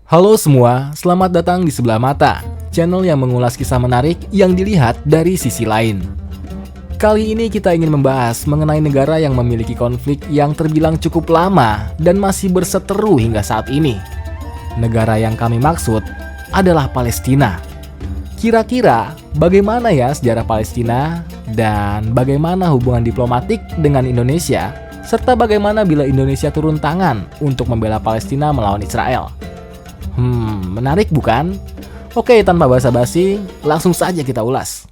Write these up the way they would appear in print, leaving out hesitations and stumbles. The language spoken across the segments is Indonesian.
Halo semua, selamat datang di Sebelah Mata, channel yang mengulas kisah menarik yang dilihat dari sisi lain. Kali ini kita ingin membahas mengenai negara yang memiliki konflik yang terbilang cukup lama dan masih berseteru hingga saat ini. Negara yang kami maksud adalah Palestina. Kira-kira bagaimana ya sejarah Palestina dan bagaimana hubungan diplomatik dengan Indonesia, serta bagaimana bila Indonesia turun tangan untuk membela Palestina melawan Israel? Menarik bukan? Oke, tanpa basa-basi, langsung saja kita ulas.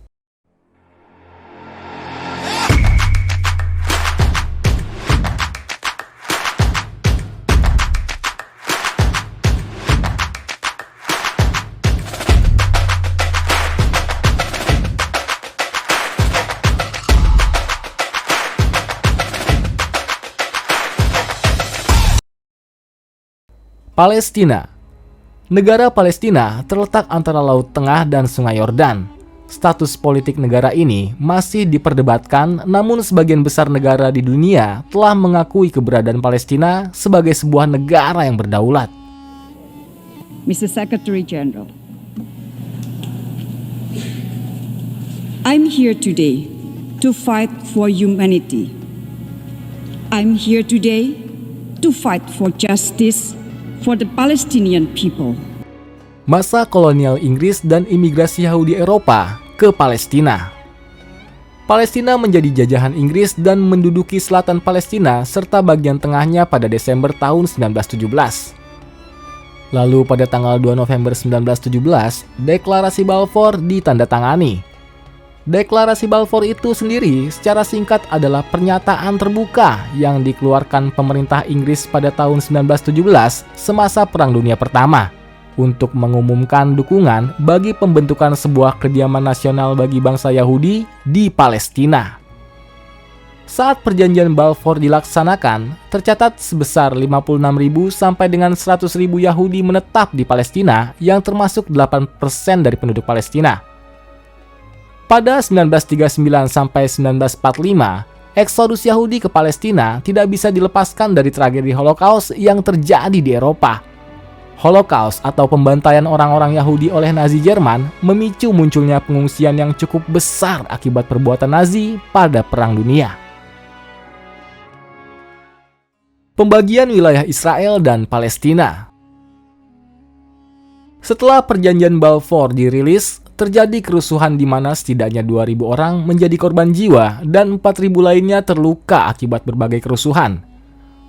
Palestina. Negara Palestina terletak antara Laut Tengah dan Sungai Yordan. Status politik negara ini masih diperdebatkan, namun sebagian besar negara di dunia telah mengakui keberadaan Palestina sebagai sebuah negara yang berdaulat. Mr. Secretary General, I'm here today to fight for humanity. I'm here today to fight for justice for the Palestinian people. Masa kolonial Inggris dan imigrasi Yahudi Eropa ke Palestina. Palestina menjadi jajahan Inggris dan menduduki selatan Palestina serta bagian tengahnya pada Desember tahun 1917. Lalu pada tanggal 2 November 1917, Deklarasi Balfour ditandatangani. Deklarasi Balfour itu sendiri secara singkat adalah pernyataan terbuka yang dikeluarkan pemerintah Inggris pada tahun 1917 semasa Perang Dunia Pertama untuk mengumumkan dukungan bagi pembentukan sebuah kediaman nasional bagi bangsa Yahudi di Palestina. Saat perjanjian Balfour dilaksanakan, tercatat sebesar 56.000 sampai dengan 100.000 Yahudi menetap di Palestina yang termasuk 8% dari penduduk Palestina. Pada 1939 sampai 1945, eksodus Yahudi ke Palestina tidak bisa dilepaskan dari tragedi Holocaust yang terjadi di Eropa. Holocaust atau pembantaian orang-orang Yahudi oleh Nazi Jerman memicu munculnya pengungsian yang cukup besar akibat perbuatan Nazi pada Perang Dunia. Pembagian wilayah Israel dan Palestina. Setelah perjanjian Balfour dirilis, terjadi kerusuhan di mana setidaknya 2.000 orang menjadi korban jiwa dan 4.000 lainnya terluka akibat berbagai kerusuhan.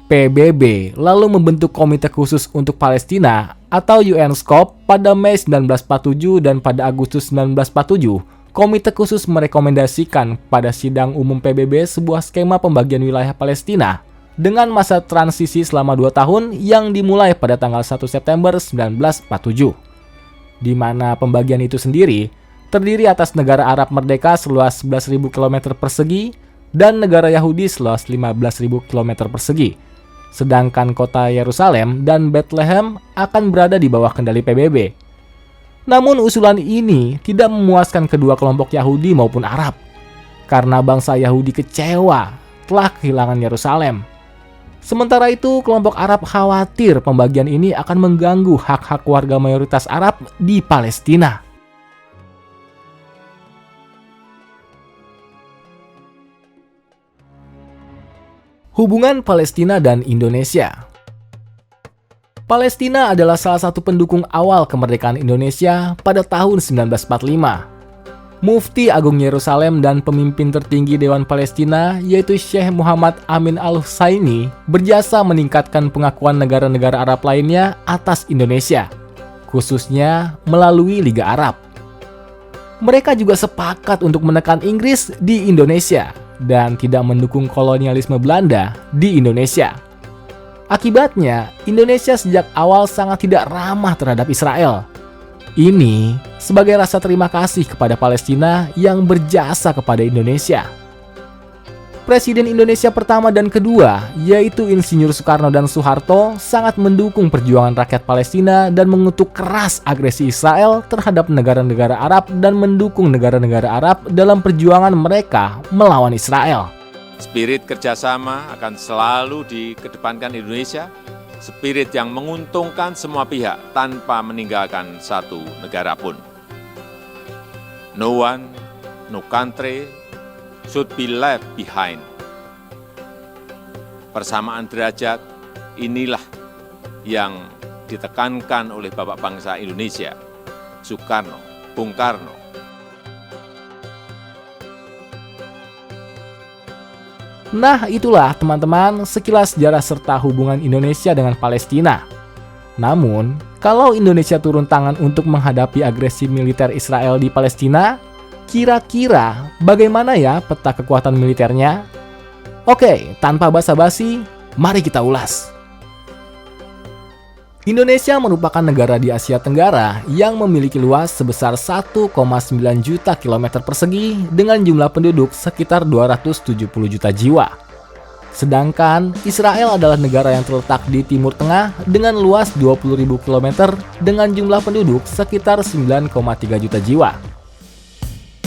PBB lalu membentuk Komite Khusus untuk Palestina atau UNSCOP pada Mei 1947 dan pada Agustus 1947, Komite Khusus merekomendasikan pada Sidang Umum PBB sebuah skema pembagian wilayah Palestina dengan masa transisi selama 2 tahun yang dimulai pada tanggal 1 September 1947. Di mana pembagian itu sendiri terdiri atas negara Arab merdeka seluas 11.000 km persegi dan negara Yahudi seluas 15.000 km persegi. Sedangkan kota Yerusalem dan Bethlehem akan berada di bawah kendali PBB. Namun usulan ini tidak memuaskan kedua kelompok Yahudi maupun Arab, karena bangsa Yahudi kecewa telah kehilangan Yerusalem. Sementara itu, kelompok Arab khawatir pembagian ini akan mengganggu hak-hak warga mayoritas Arab di Palestina. Hubungan Palestina dan Indonesia. Palestina adalah salah satu pendukung awal kemerdekaan Indonesia pada tahun 1945. Mufti Agung Yerusalem dan pemimpin tertinggi Dewan Palestina yaitu Syekh Muhammad Amin Al-Husaini berjasa meningkatkan pengakuan negara-negara Arab lainnya atas Indonesia, khususnya melalui Liga Arab. Mereka juga sepakat untuk menekan Inggris di Indonesia dan tidak mendukung kolonialisme Belanda di Indonesia. Akibatnya, Indonesia sejak awal sangat tidak ramah terhadap Israel. Ini sebagai rasa terima kasih kepada Palestina yang berjasa kepada Indonesia. Presiden Indonesia pertama dan kedua, yaitu Insinyur Soekarno dan Soeharto, sangat mendukung perjuangan rakyat Palestina dan mengutuk keras agresi Israel terhadap negara-negara Arab dan mendukung negara-negara Arab dalam perjuangan mereka melawan Israel. Spirit kerjasama akan selalu dikedepankan Indonesia spirit yang menguntungkan semua pihak tanpa meninggalkan satu negara pun. No one, no country should be left behind. Persamaan derajat inilah yang ditekankan oleh Bapak Bangsa Indonesia, Soekarno, Bung Karno. Nah, itulah teman-teman sekilas sejarah serta hubungan Indonesia dengan Palestina. Namun, kalau Indonesia turun tangan untuk menghadapi agresi militer Israel di Palestina, kira-kira bagaimana ya peta kekuatan militernya? Oke, tanpa basa-basi, mari kita ulas. Indonesia merupakan negara di Asia Tenggara yang memiliki luas sebesar 1,9 juta kilometer persegi dengan jumlah penduduk sekitar 270 juta jiwa. Sedangkan Israel adalah negara yang terletak di Timur Tengah dengan luas 20.000 km dengan jumlah penduduk sekitar 9,3 juta jiwa.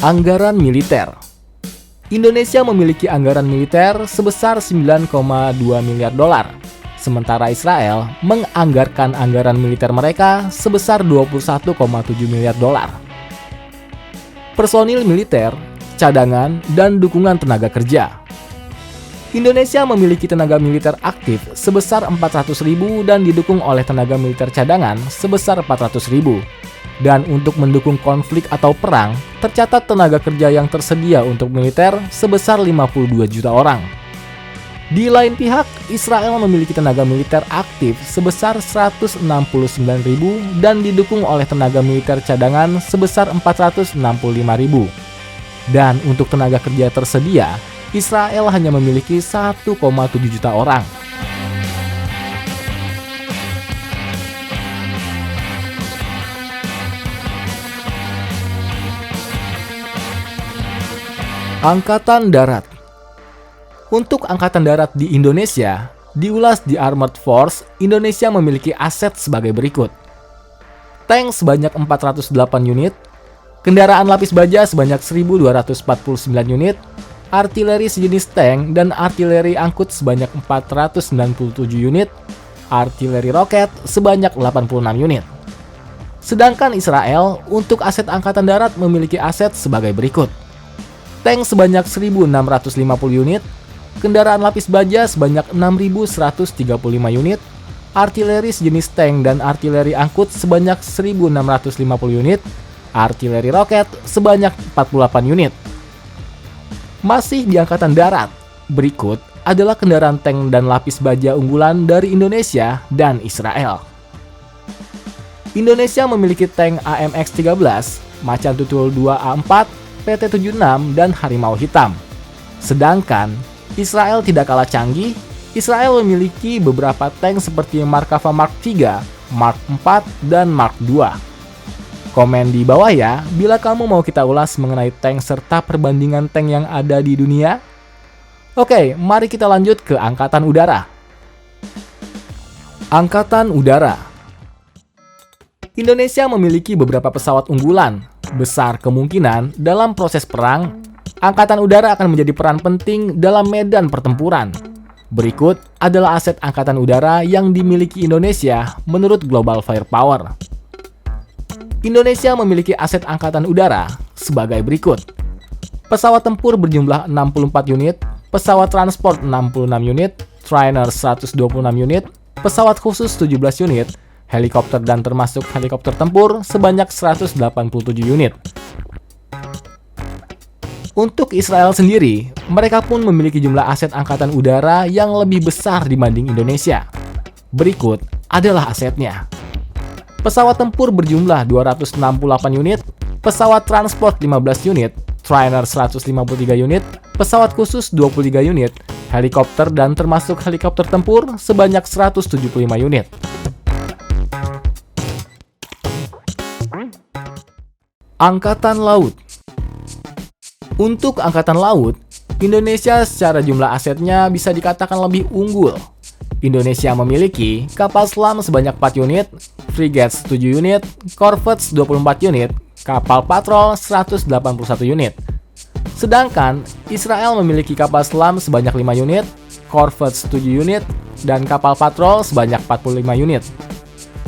Anggaran militer. Indonesia memiliki anggaran militer sebesar 9,2 miliar dolar. Sementara Israel menganggarkan anggaran militer mereka sebesar 21,7 miliar dolar. Personil militer, cadangan, dan dukungan tenaga kerja. Indonesia memiliki tenaga militer aktif sebesar 400.000 dan didukung oleh tenaga militer cadangan sebesar 400.000. Dan untuk mendukung konflik atau perang, tercatat tenaga kerja yang tersedia untuk militer sebesar 52 juta orang. Di lain pihak, Israel memiliki tenaga militer aktif sebesar 169.000 dan didukung oleh tenaga militer cadangan sebesar 465.000. Dan untuk tenaga kerja tersedia, Israel hanya memiliki 1,7 juta orang. Angkatan Darat. Untuk Angkatan Darat di Indonesia, diulas di Armored Force, Indonesia memiliki aset sebagai berikut. Tank sebanyak 408 unit, kendaraan lapis baja sebanyak 1.249 unit, artileri sejenis tank dan artileri angkut sebanyak 497 unit, artileri roket sebanyak 86 unit. Sedangkan Israel untuk aset Angkatan Darat memiliki aset sebagai berikut. Tank sebanyak 1.650 unit, kendaraan lapis baja sebanyak 6.135 unit, artileri sejenis tank dan artileri angkut sebanyak 1.650 unit, artileri roket sebanyak 48 unit. Masih di Angkatan Darat, berikut adalah kendaraan tank dan lapis baja unggulan dari Indonesia dan Israel. Indonesia memiliki tank AMX-13, Macan Tutul 2A4, PT-76, dan Harimau Hitam. Sedangkan Israel tidak kalah canggih, Israel memiliki beberapa tank seperti Markava Mark III, Mark IV, dan Mark II. Komen di bawah ya, bila kamu mau kita ulas mengenai tank serta perbandingan tank yang ada di dunia. Oke, mari kita lanjut ke Angkatan Udara. Angkatan Udara. Indonesia memiliki beberapa pesawat unggulan. Besar kemungkinan dalam proses perang, Angkatan Udara akan menjadi peran penting dalam medan pertempuran. Berikut adalah aset Angkatan Udara yang dimiliki Indonesia menurut Global Firepower. Indonesia memiliki aset Angkatan Udara sebagai berikut. Pesawat tempur berjumlah 64 unit, pesawat transport 66 unit, trainer 126 unit, pesawat khusus 17 unit, helikopter dan termasuk helikopter tempur sebanyak 187 unit. Untuk Israel sendiri, mereka pun memiliki jumlah aset Angkatan Udara yang lebih besar dibanding Indonesia. Berikut adalah asetnya. Pesawat tempur berjumlah 268 unit, pesawat transport 15 unit, trainer 153 unit, pesawat khusus 23 unit, helikopter dan termasuk helikopter tempur sebanyak 175 unit. Angkatan Laut. Untuk Angkatan Laut, Indonesia secara jumlah asetnya bisa dikatakan lebih unggul. Indonesia memiliki kapal selam sebanyak 4 unit, frigates 7 unit, corvettes 24 unit, kapal patrol 181 unit. Sedangkan Israel memiliki kapal selam sebanyak 5 unit, corvettes 7 unit, dan kapal patrol sebanyak 45 unit.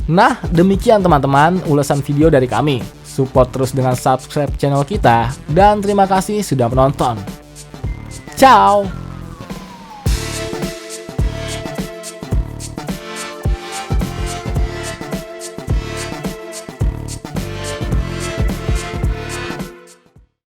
Nah, demikian teman-teman ulasan video dari kami. Support terus dengan subscribe channel kita, dan terima kasih sudah menonton. Ciao!